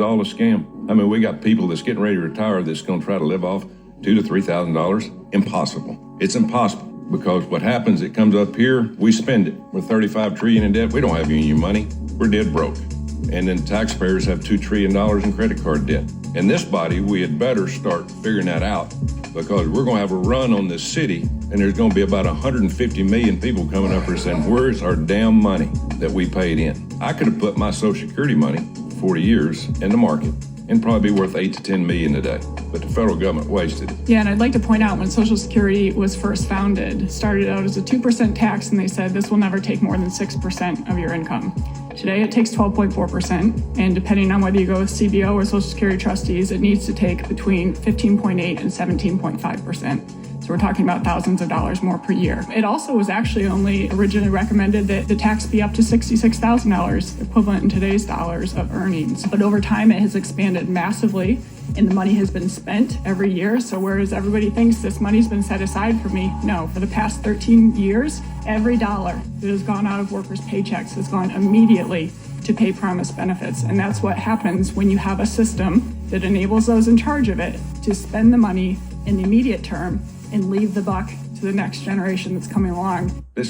all a scam. I mean, we got people that's getting ready to retire that's going to try to live off $2,000 to $3,000. Impossible. It's impossible, because what happens, it comes up here, we spend it. We're $35 trillion in debt. We don't have any money. We're dead broke. And then taxpayers have $2 trillion in credit card debt. In this body, we had better start figuring that out, because we're going to have a run on this city, and there's going to be about 150 million people coming up here saying, where's our damn money that we paid in? I could have put my Social Security money 40 years in the market and probably be worth 8 to 10 million today. But the federal government wasted it. Yeah, and I'd like to point out, when Social Security was first founded, it started out as a 2% tax, and they said this will never take more than 6% of your income. Today it takes 12.4%, and depending on whether you go with CBO or Social Security trustees, it needs to take between 15.8 and 17.5%. So we're talking about thousands of dollars more per year. It also was actually only originally recommended that the tax be up to $66,000, equivalent in today's dollars, of earnings. But over time, it has expanded massively, and the money has been spent every year. So whereas everybody thinks this money's been set aside for me, no, for the past 13 years, every dollar that has gone out of workers' paychecks has gone immediately to pay promised benefits. And that's what happens when you have a system that enables those in charge of it to spend the money in the immediate term and leave the buck to the next generation that's coming along. This is